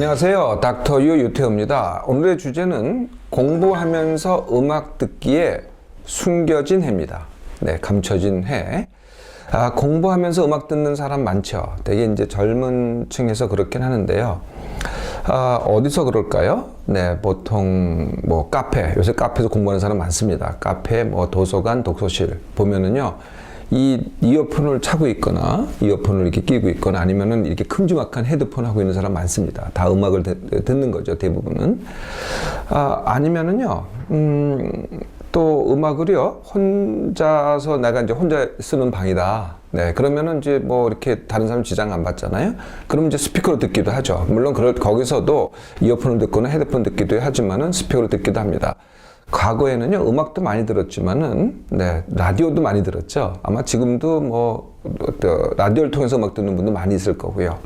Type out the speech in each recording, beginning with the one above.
안녕하세요. 닥터유 유태호입니다. 오늘의 주제는 공부하면서 음악 듣기에 숨겨진 해입니다. 네, 감춰진 해. 공부하면서 음악 듣는 사람 많죠. 되게 이제 젊은 층에서 그렇긴 하는데요. 어디서 그럴까요? 네, 보통 뭐 카페, 요새 카페에서 공부하는 사람 많습니다. 카페, 뭐 도서관, 독서실 보면은요. 이 이어폰을 차고 있거나 이어폰을 이렇게 끼고 있거나 아니면은 이렇게 큼지막한 헤드폰 하고 있는 사람 많습니다. 다 음악을 듣는 거죠, 대부분은. 아니면은요, 또 음악을요, 혼자서 내가 이제 혼자 쓰는 방이다. 네, 그러면은 이제 뭐 이렇게 다른 사람 지장 안 받잖아요? 그럼 이제 스피커로 듣기도 하죠. 물론 거기서도 이어폰을 듣거나 헤드폰 듣기도 하지만은 스피커로 듣기도 합니다. 과거에는요, 음악도 많이 들었지만은, 네, 라디오도 많이 들었죠. 아마 지금도 뭐, 라디오를 통해서 음악 듣는 분도 많이 있을 거고요.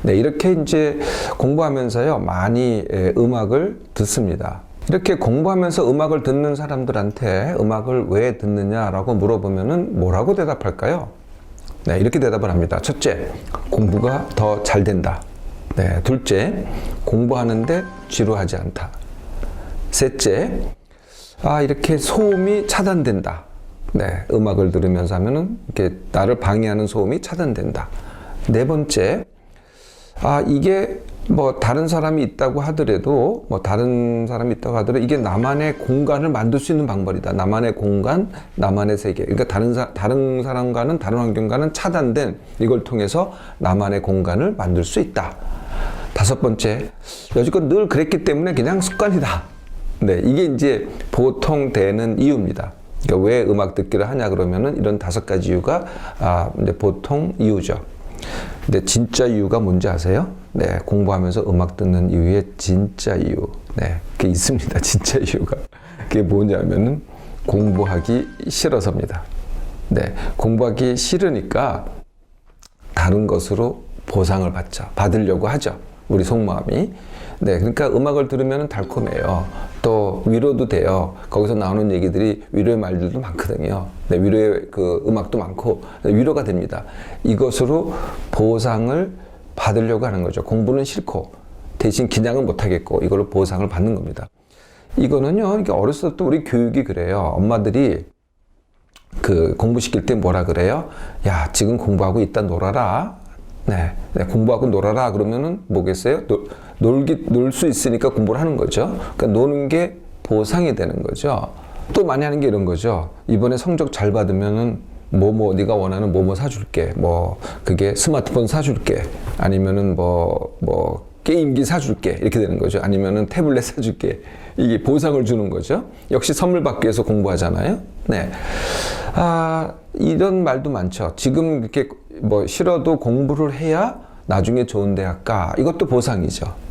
네, 이렇게 이제 공부하면서요, 많이 음악을 듣습니다. 이렇게 공부하면서 음악을 듣는 사람들한테 음악을 왜 듣느냐라고 물어보면은 뭐라고 대답할까요? 네, 이렇게 대답을 합니다. 첫째, 공부가 더 잘 된다. 네, 둘째, 공부하는데 지루하지 않다. 셋째, 이렇게 소음이 차단된다. 네, 음악을 들으면서 하면은 이렇게 나를 방해하는 소음이 차단된다. 네 번째, 이게 뭐 다른 사람이 있다고 하더라도 이게 나만의 공간을 만들 수 있는 방법이다. 나만의 공간, 나만의 세계. 그러니까 다른 사람과는 다른 환경과는 차단된 이걸 통해서 나만의 공간을 만들 수 있다. 다섯 번째, 여지껏 늘 그랬기 때문에 그냥 습관이다. 네, 이게 이제 보통 되는 이유입니다. 그러니까 왜 음악 듣기를 하냐 그러면은 이런 5가지 이유가 이제 보통 이유죠. 근데 진짜 이유가 뭔지 아세요? 네, 공부하면서 음악 듣는 이유의 진짜 이유. 네, 그게 있습니다. 진짜 이유가. 그게 뭐냐면은 공부하기 싫어서입니다. 네, 공부하기 싫으니까 다른 것으로 보상을 받으려고 하죠. 우리 속마음이. 네, 그러니까 음악을 들으면 달콤해요. 또 위로도 돼요. 거기서 나오는 얘기들이 위로의 말들도 많거든요. 네, 위로의 그 음악도 많고 위로가 됩니다. 이것으로 보상을 받으려고 하는 거죠. 공부는 싫고 대신 기냥은 못 하겠고 이걸로 보상을 받는 겁니다. 이거는요, 이게 어렸을 때부터 우리 교육이 그래요. 엄마들이 그 공부시킬 때 뭐라 그래요? 야, 지금 공부하고 있다 놀아라. 네, 공부하고 놀아라 그러면은 뭐겠어요? 놀 수 있으니까 공부를 하는 거죠. 그러니까 노는 게 보상이 되는 거죠. 또 많이 하는 게 이런 거죠. 이번에 성적 잘 받으면은 네가 원하는 사줄게. 그게 스마트폰 사줄게. 아니면은 게임기 사줄게. 이렇게 되는 거죠. 아니면은 태블릿 사줄게. 이게 보상을 주는 거죠. 역시 선물 받기 위해서 공부하잖아요. 네. 이런 말도 많죠. 지금 이렇게 싫어도 공부를 해야 나중에 좋은 대학 가. 이것도 보상이죠.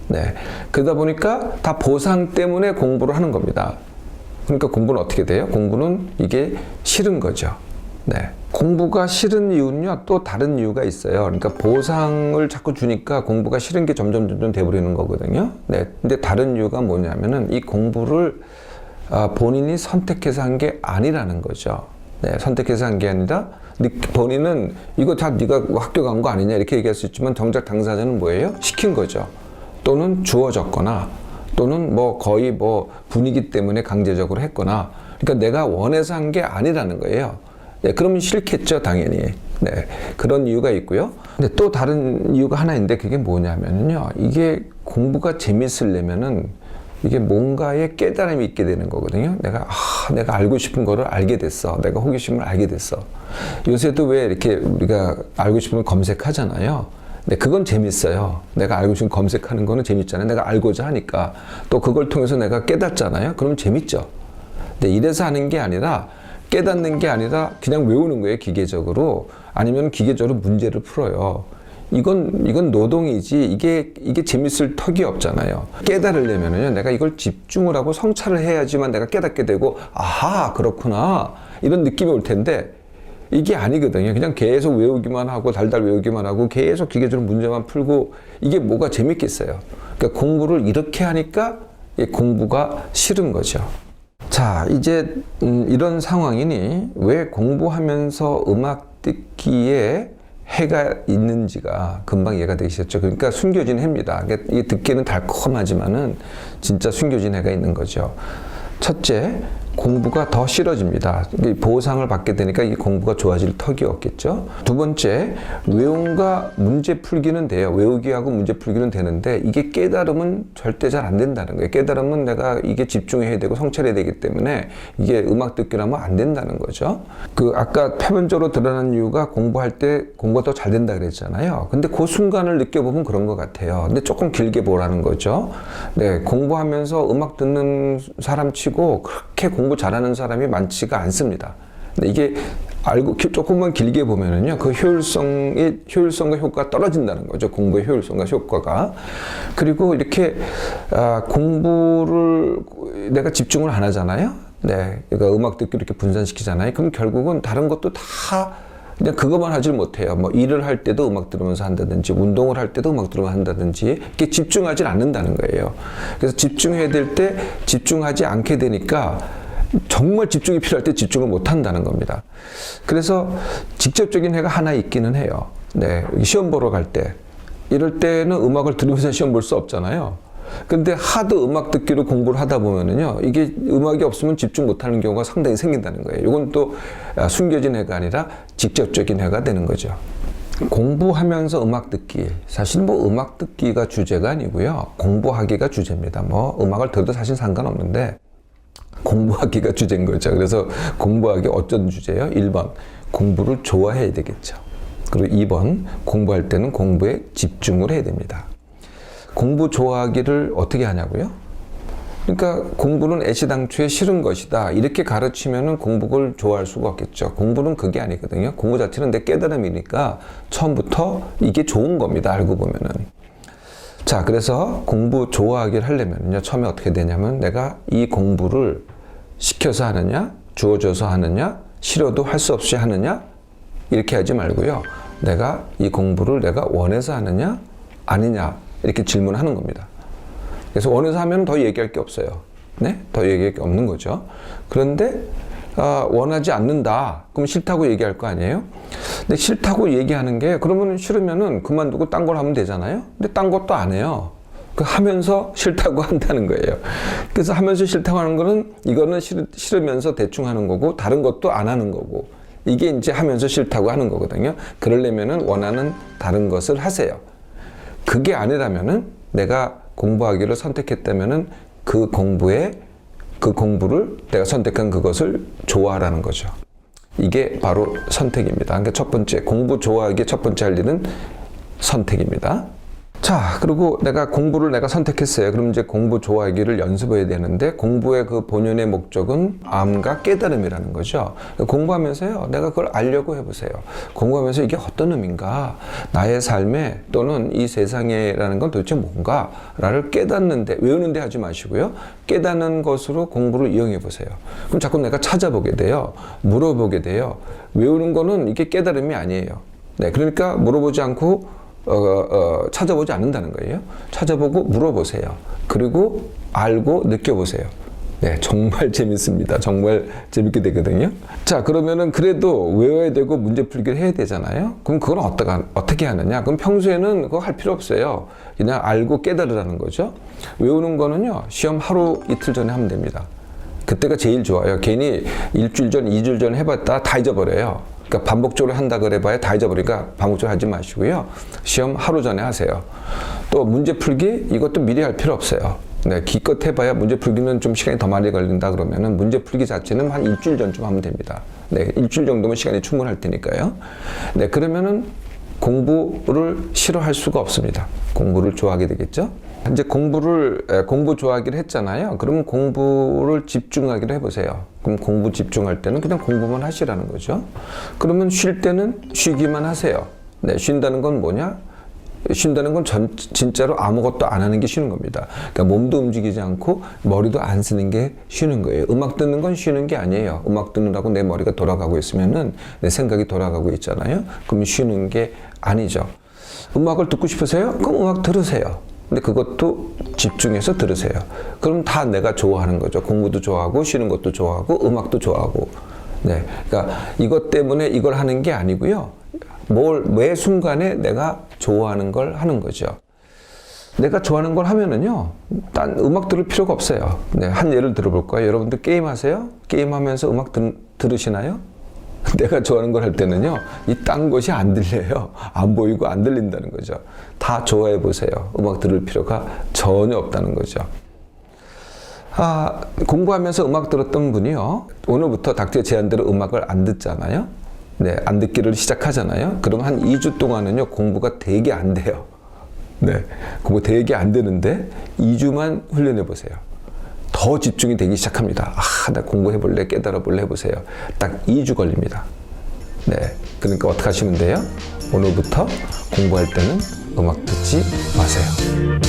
네. 그러다 보니까 다 보상 때문에 공부를 하는 겁니다. 그러니까 공부는 어떻게 돼요? 공부는 이게 싫은 거죠. 네. 공부가 싫은 이유는요, 또 다른 이유가 있어요. 그러니까 보상을 자꾸 주니까 공부가 싫은 게 점점 돼버리는 거거든요. 네. 근데 다른 이유가 뭐냐면은 이 공부를 본인이 선택해서 한 게 아니라는 거죠. 네. 선택해서 한 게 아니라 본인은 이거 다 네가 학교 간 거 아니냐 이렇게 얘기할 수 있지만 정작 당사자는 뭐예요? 시킨 거죠. 또는 주어졌거나 또는 거의 분위기 때문에 강제적으로 했거나 그러니까 내가 원해서 한 게 아니라는 거예요. 네, 그러면 싫겠죠, 당연히. 네, 그런 이유가 있고요. 근데 또 다른 이유가 하나 있는데 그게 뭐냐면요. 이게 공부가 재밌으려면은 이게 뭔가의 깨달음이 있게 되는 거거든요. 내가 알고 싶은 거를 알게 됐어. 내가 호기심을 알게 됐어. 요새도 왜 이렇게 우리가 알고 싶은 걸 검색하잖아요. 네, 그건 재밌어요. 내가 알고 싶은 검색하는 거는 재밌잖아요. 내가 알고자 하니까. 또 그걸 통해서 내가 깨닫잖아요. 그럼 재밌죠. 근데 이래서 하는 게 아니라 깨닫는 게 아니라 그냥 외우는 거예요. 기계적으로. 아니면 기계적으로 문제를 풀어요. 이건 노동이지 이게 재밌을 턱이 없잖아요. 깨달으려면요, 내가 이걸 집중을 하고 성찰을 해야지만 내가 깨닫게 되고 그렇구나 이런 느낌이 올 텐데 이게 아니거든요. 그냥 계속 외우기만 하고 달달 외우기만 하고 계속 기계적으로 문제만 풀고 이게 뭐가 재밌겠어요. 그러니까 공부를 이렇게 하니까 공부가 싫은 거죠. 자, 이제 이런 상황이니 왜 공부하면서 음악 듣기에 해가 있는지가 금방 이해가 되시겠죠. 그러니까 숨겨진 해입니다. 그러니까 이게 듣기에는 달콤하지만은 진짜 숨겨진 해가 있는 거죠. 첫째, 공부가 더 싫어집니다. 보상을 받게 되니까 이 공부가 좋아질 턱이 없겠죠. 두 번째, 외움과 문제 풀기는 돼요. 외우기 하고 문제 풀기는 되는데 이게 깨달음은 절대 잘 안 된다는 거예요. 깨달음은 내가 이게 집중해야 되고 성찰해야 되기 때문에 이게 음악 듣기라면 안 된다는 거죠. 그 아까 표면적으로 드러난 이유가 공부할 때 공부가 더 잘 된다 그랬잖아요. 근데 그 순간을 느껴보면 그런 것 같아요. 근데 조금 길게 보라는 거죠. 네, 공부하면서 음악 듣는 사람 치고 그렇게 공부 잘하는 사람이 많지가 않습니다. 근데 이게 알고 조금만 길게 보면은요, 그 효율성과 효과가 떨어진다는 거죠. 공부의 효율성과 효과가. 그리고 이렇게 공부를 내가 집중을 안 하잖아요. 네, 그러니까 음악 듣기 이렇게 분산시키잖아요. 그럼 결국은 다른 것도 다 그냥 그것만 하질 못해요. 뭐 일을 할 때도 음악 들으면서 한다든지, 운동을 할 때도 음악 들으면서 한다든지, 이렇게 집중하지 않는다는 거예요. 그래서 집중해야 될 때 집중하지 않게 되니까 정말 집중이 필요할 때 집중을 못 한다는 겁니다. 그래서 직접적인 해가 하나 있기는 해요. 네, 시험 보러 갈 때. 이럴 때는 음악을 들으면서 시험 볼 수 없잖아요. 근데 하도 음악 듣기로 공부를 하다 보면은요, 이게 음악이 없으면 집중 못하는 경우가 상당히 생긴다는 거예요. 이건 또 숨겨진 해가 아니라 직접적인 해가 되는 거죠. 공부하면서 음악 듣기. 사실 뭐 음악 듣기가 주제가 아니고요. 공부하기가 주제입니다. 뭐 음악을 들어도 사실 상관없는데 공부하기가 주제인 거죠. 그래서 공부하기 어쩐 주제예요? 1번, 공부를 좋아해야 되겠죠. 그리고 2번, 공부할 때는 공부에 집중을 해야 됩니다. 공부 좋아하기를 어떻게 하냐고요? 그러니까 공부는 애시당초에 싫은 것이다. 이렇게 가르치면은 공부를 좋아할 수가 없겠죠. 공부는 그게 아니거든요. 공부 자체는 내 깨달음이니까 처음부터 이게 좋은 겁니다. 알고 보면은. 자, 그래서 공부 좋아하기를 하려면요. 처음에 어떻게 되냐면 내가 이 공부를 시켜서 하느냐, 주어져서 하느냐, 싫어도 할 수 없이 하느냐, 이렇게 하지 말고요. 내가 이 공부를 내가 원해서 하느냐, 아니냐, 이렇게 질문하는 겁니다. 그래서 원해서 하면 더 얘기할 게 없어요. 네? 더 얘기할 게 없는 거죠. 그런데 원하지 않는다. 그럼 싫다고 얘기할 거 아니에요? 근데 싫다고 얘기하는 게 그러면 싫으면은 그만두고 딴 걸 하면 되잖아요. 근데 딴 것도 안 해요. 그 하면서 싫다고 한다는 거예요. 그래서 하면서 싫다고 하는 거는 이거는 싫으면서 대충 하는 거고 다른 것도 안 하는 거고 이게 이제 하면서 싫다고 하는 거거든요. 그러려면은 원하는 다른 것을 하세요. 그게 아니라면은 내가 공부하기를 선택했다면은 그 공부를 내가 선택한 그것을 좋아하라는 거죠. 이게 바로 선택입니다. 그러니까 첫 번째, 공부 좋아하기의 첫 번째 할 일은 선택입니다. 자, 그리고 내가 공부를 내가 선택했어요. 그럼 이제 공부 좋아하기를 연습해야 되는데 공부의 그 본연의 목적은 암과 깨달음이라는 거죠. 공부하면서요, 내가 그걸 알려고 해보세요. 공부하면서 이게 어떤 의미인가? 나의 삶에 또는 이 세상에라는 건 도대체 뭔가를 깨닫는데, 외우는데 하지 마시고요. 깨닫는 것으로 공부를 이용해 보세요. 그럼 자꾸 내가 찾아보게 돼요. 물어보게 돼요. 외우는 거는 이게 깨달음이 아니에요. 네, 그러니까 물어보지 않고 찾아보지 않는다는 거예요. 찾아보고 물어보세요. 그리고 알고 느껴보세요. 네, 정말 재밌습니다. 정말 재밌게 되거든요. 자, 그러면은 그래도 외워야 되고 문제 풀기를 해야 되잖아요. 그럼 그건 어떻게 하느냐? 그럼 평소에는 그거 할 필요 없어요. 그냥 알고 깨달으라는 거죠. 외우는 거는요, 시험 하루 이틀 전에 하면 됩니다. 그때가 제일 좋아요. 괜히 일주일 전, 2주일 전 해봤다 다 잊어버려요. 그러니까 반복적으로 한다 그래봐야 다 잊어버리니까 반복적으로 하지 마시고요. 시험 하루 전에 하세요. 또 문제 풀기 이것도 미리 할 필요 없어요. 네, 기껏 해봐야 문제 풀기는 좀 시간이 더 많이 걸린다 그러면은 문제 풀기 자체는 한 일주일 전쯤 하면 됩니다. 네, 일주일 정도면 시간이 충분할 테니까요. 네, 그러면은 공부를 싫어할 수가 없습니다. 공부를 좋아하게 되겠죠. 이제 공부 좋아하기를 했잖아요. 그러면 공부를 집중하기로 해보세요. 그럼 공부 집중할 때는 그냥 공부만 하시라는 거죠. 그러면 쉴 때는 쉬기만 하세요. 네, 쉰다는 건 뭐냐? 쉰다는 건 진짜로 아무것도 안 하는 게 쉬는 겁니다. 그러니까 몸도 움직이지 않고 머리도 안 쓰는 게 쉬는 거예요. 음악 듣는 건 쉬는 게 아니에요. 음악 듣느라고 내 머리가 돌아가고 있으면은 내 생각이 돌아가고 있잖아요. 그럼 쉬는 게 아니죠. 음악을 듣고 싶으세요? 그럼 음악 들으세요. 근데 그것도 집중해서 들으세요. 그럼 다 내가 좋아하는 거죠. 공부도 좋아하고 쉬는 것도 좋아하고 음악도 좋아하고. 네, 그러니까 이것 때문에 이걸 하는 게 아니고요. 매 순간에 내가 좋아하는 걸 하는 거죠. 내가 좋아하는 걸 하면은요, 딴 음악 들을 필요가 없어요. 네, 한 예를 들어볼까요? 여러분들 게임 하세요? 게임하면서 음악 들으시나요? 내가 좋아하는 걸 할 때는요, 이 딴 것이 안 들려요. 안 보이고 안 들린다는 거죠. 다 좋아해 보세요. 음악 들을 필요가 전혀 없다는 거죠. 공부하면서 음악 들었던 분이요, 오늘부터 닥터의 제안대로 음악을 안 듣잖아요. 네, 안 듣기를 시작하잖아요. 그럼 한 2주 동안은요, 공부가 되게 안 돼요. 네, 공부 되게 안 되는데 2주만 훈련해 보세요. 더 집중이 되기 시작합니다. 나 공부해 볼래, 깨달아 볼래 해보세요. 딱 2주 걸립니다. 네, 그러니까 어떻게 하시면 돼요? 오늘부터 공부할 때는 음악 듣지 마세요.